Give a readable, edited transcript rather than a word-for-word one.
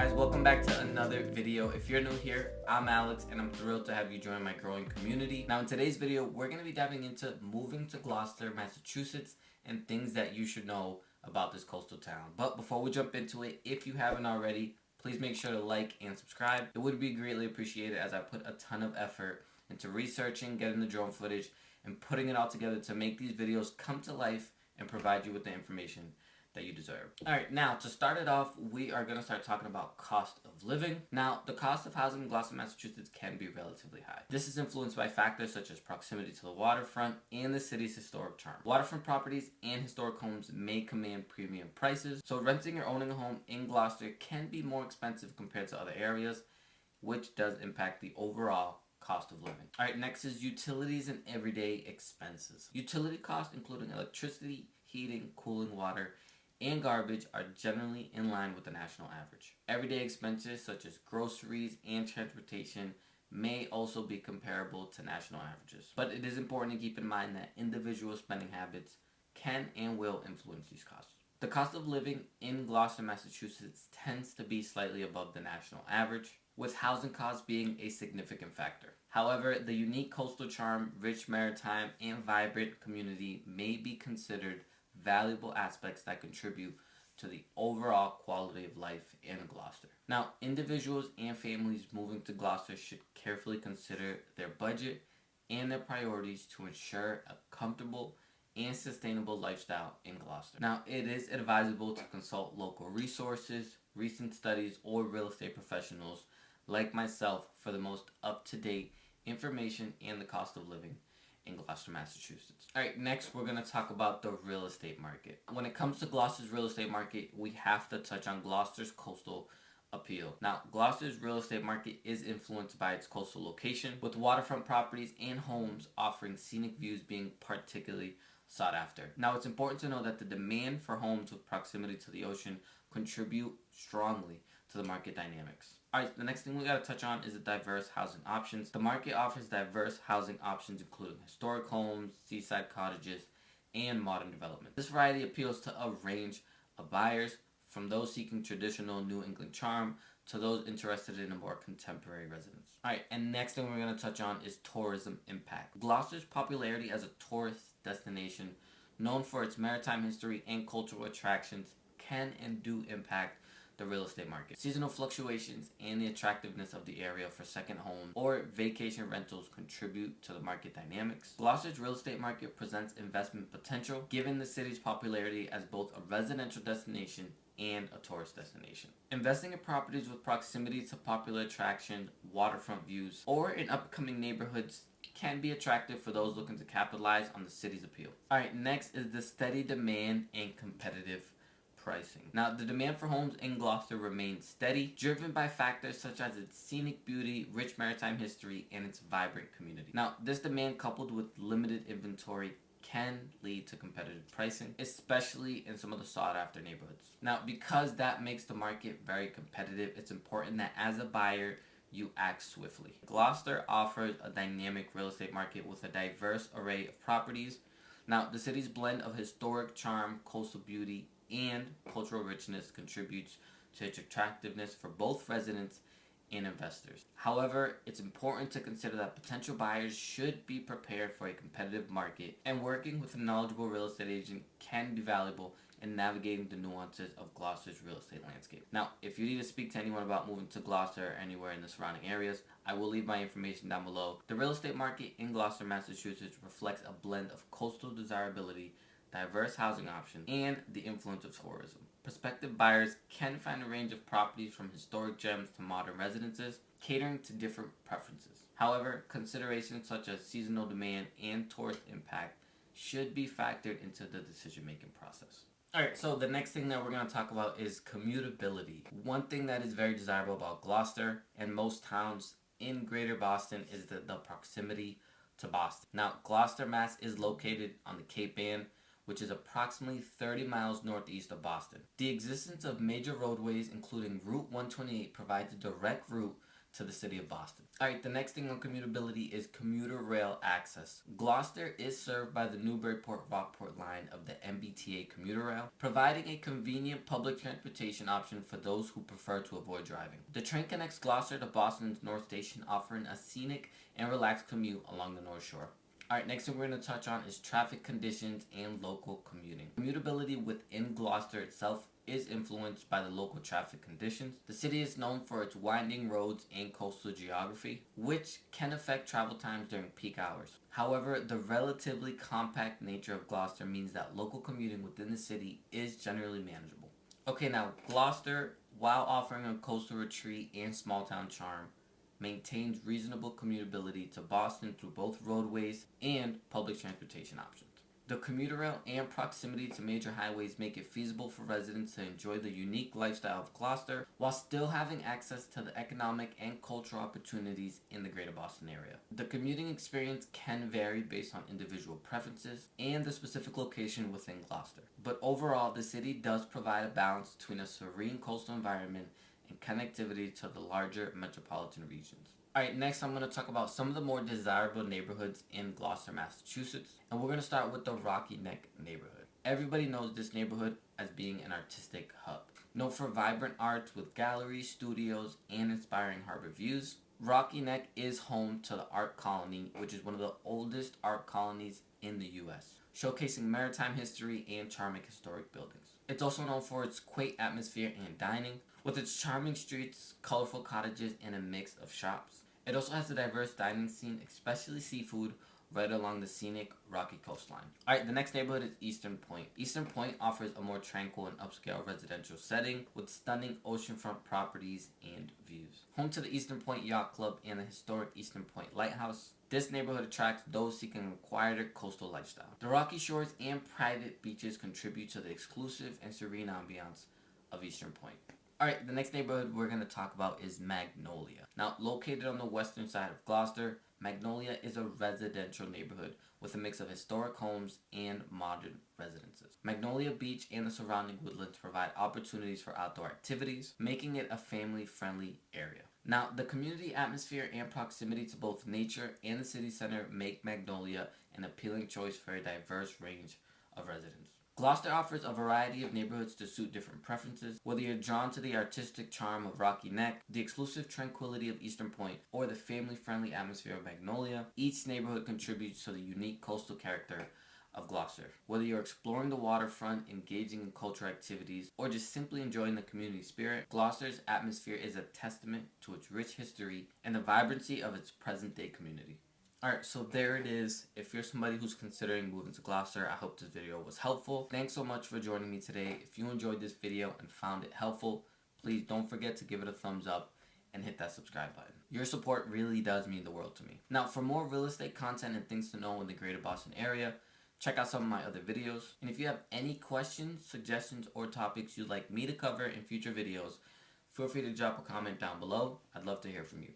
guys, welcome back to another video. If you're new here, I'm Alex and I'm thrilled to have you join my growing community. Now in today's video, we're going to be diving into moving to Gloucester, Massachusetts and things that you should know about this coastal town. But before we jump into it, if you haven't already, please make sure to like and subscribe. It would be greatly appreciated as I put a ton of effort into researching, getting the drone footage, and putting it all together to make these videos come to life and provide you with the information that you deserve. Alright, now to start it off, we are going to start talking about cost of living. Now, the cost of housing in Gloucester, Massachusetts can be relatively high. This is influenced by factors such as proximity to the waterfront and the city's historic charm. Waterfront properties and historic homes may command premium prices, so renting or owning a home in Gloucester can be more expensive compared to other areas, which does impact the overall cost of living. Alright, next is utilities and everyday expenses. Utility costs, including electricity, heating, cooling water, and garbage, are generally in line with the national average. Everyday expenses such as groceries and transportation may also be comparable to national averages. But it is important to keep in mind that individual spending habits can and will influence these costs. The cost of living in Gloucester, Massachusetts tends to be slightly above the national average, with housing costs being a significant factor. However, the unique coastal charm, rich maritime, and vibrant community may be considered valuable aspects that contribute to the overall quality of life in Gloucester. Now, individuals and families moving to Gloucester should carefully consider their budget and their priorities to ensure a comfortable and sustainable lifestyle in Gloucester. Now, it is advisable to consult local resources, recent studies, or real estate professionals like myself for the most up-to-date information and the cost of living in Gloucester, Massachusetts. Alright, next we're going to talk about the real estate market. When it comes to Gloucester's real estate market, we have to touch on Gloucester's coastal appeal. Now, Gloucester's real estate market is influenced by its coastal location, with waterfront properties and homes offering scenic views being particularly sought after. Now, it's important to know that the demand for homes with proximity to the ocean contribute strongly to the market dynamics. Alright, the next thing we gotta touch on is the diverse housing options. The market offers diverse housing options including historic homes, seaside cottages, and modern development. This variety appeals to a range of buyers, from those seeking traditional New England charm to those interested in a more contemporary residence. Alright, and next thing we're gonna touch on is tourism impact. Gloucester's popularity as a tourist destination, known for its maritime history and cultural attractions, can and do impact the real estate market. Seasonal fluctuations and the attractiveness of the area for second home or vacation rentals contribute to the market dynamics. Gloucester's real estate market presents investment potential given the city's popularity as both a residential destination and a tourist destination. Investing in properties with proximity to popular attraction, waterfront views, or in upcoming neighborhoods can be attractive for those looking to capitalize on the city's appeal. Alright, next is the steady demand and competitive pricing. Now, the demand for homes in Gloucester remains steady, driven by factors such as its scenic beauty, rich maritime history, and its vibrant community. Now, this demand coupled with limited inventory can lead to competitive pricing, especially in some of the sought-after neighborhoods. Now, because that makes the market very competitive, it's important that as a buyer, you act swiftly. Gloucester offers a dynamic real estate market with a diverse array of properties. Now, the city's blend of historic charm, coastal beauty, and cultural richness contributes to its attractiveness for both residents and investors. However, it's important to consider that potential buyers should be prepared for a competitive market, and working with a knowledgeable real estate agent can be valuable in navigating the nuances of Gloucester's real estate landscape. Now, if you need to speak to anyone about moving to Gloucester or anywhere in the surrounding areas, I will leave my information down below. The real estate market in Gloucester, Massachusetts reflects a blend of coastal desirability, diverse housing options, and the influence of tourism. Prospective buyers can find a range of properties from historic gems to modern residences, catering to different preferences. However, considerations such as seasonal demand and tourist impact should be factored into the decision-making process. Alright, so the next thing that we're going to talk about is commutability. One thing that is very desirable about Gloucester and most towns in Greater Boston is the proximity to Boston. Now, Gloucester, Mass is located on the Cape Ann, which is approximately 30 miles northeast of Boston. The existence of major roadways, including Route 128, provides a direct route to the city of Boston. Alright, the next thing on commutability is commuter rail access. Gloucester is served by the Newburyport-Rockport line of the MBTA commuter rail, providing a convenient public transportation option for those who prefer to avoid driving. The train connects Gloucester to Boston's North Station, offering a scenic and relaxed commute along the North Shore. Alright, next thing we're going to touch on is traffic conditions and local commuting. Commutability within Gloucester itself is influenced by the local traffic conditions. The city is known for its winding roads and coastal geography, which can affect travel times during peak hours. However, the relatively compact nature of Gloucester means that local commuting within the city is generally manageable. Okay, now Gloucester, while offering a coastal retreat and small town charm, maintains reasonable commutability to Boston through both roadways and public transportation options. The commuter rail and proximity to major highways make it feasible for residents to enjoy the unique lifestyle of Gloucester while still having access to the economic and cultural opportunities in the greater Boston area. The commuting experience can vary based on individual preferences and the specific location within Gloucester. But overall, the city does provide a balance between a serene coastal environment and connectivity to the larger metropolitan regions. Alright, next I'm going to talk about some of the more desirable neighborhoods in Gloucester, Massachusetts. And we're going to start with the Rocky Neck neighborhood. Everybody knows this neighborhood as being an artistic hub. Known for vibrant arts with galleries, studios, and inspiring harbor views, Rocky Neck is home to the Art Colony, which is one of the oldest art colonies in the U.S., showcasing maritime history and charming historic buildings. It's also known for its quaint atmosphere and dining, with its charming streets, colorful cottages, and a mix of shops. It also has a diverse dining scene, especially seafood, right along the scenic Rocky coastline. Alright, the next neighborhood is Eastern Point. Eastern Point offers a more tranquil and upscale residential setting with stunning oceanfront properties and views. Home to the Eastern Point Yacht Club and the historic Eastern Point Lighthouse, this neighborhood attracts those seeking a quieter coastal lifestyle. The rocky shores and private beaches contribute to the exclusive and serene ambiance of Eastern Point. Alright, the next neighborhood we're going to talk about is Magnolia. Now, located on the western side of Gloucester, Magnolia is a residential neighborhood with a mix of historic homes and modern residences. Magnolia Beach and the surrounding woodlands provide opportunities for outdoor activities, making it a family-friendly area. Now, the community atmosphere and proximity to both nature and the city center make Magnolia an appealing choice for a diverse range of residents. Gloucester offers a variety of neighborhoods to suit different preferences. Whether you're drawn to the artistic charm of Rocky Neck, the exclusive tranquility of Eastern Point, or the family-friendly atmosphere of Magnolia, each neighborhood contributes to the unique coastal character of Gloucester. Whether you're exploring the waterfront, engaging in cultural activities, or just simply enjoying the community spirit, Gloucester's atmosphere is a testament to its rich history and the vibrancy of its present-day community. Alright, so there it is. If you're somebody who's considering moving to Gloucester, I hope this video was helpful. Thanks so much for joining me today. If you enjoyed this video and found it helpful, please don't forget to give it a thumbs up and hit that subscribe button. Your support really does mean the world to me. Now, for more real estate content and things to know in the greater Boston area, check out some of my other videos. And if you have any questions, suggestions, or topics you'd like me to cover in future videos, feel free to drop a comment down below. I'd love to hear from you.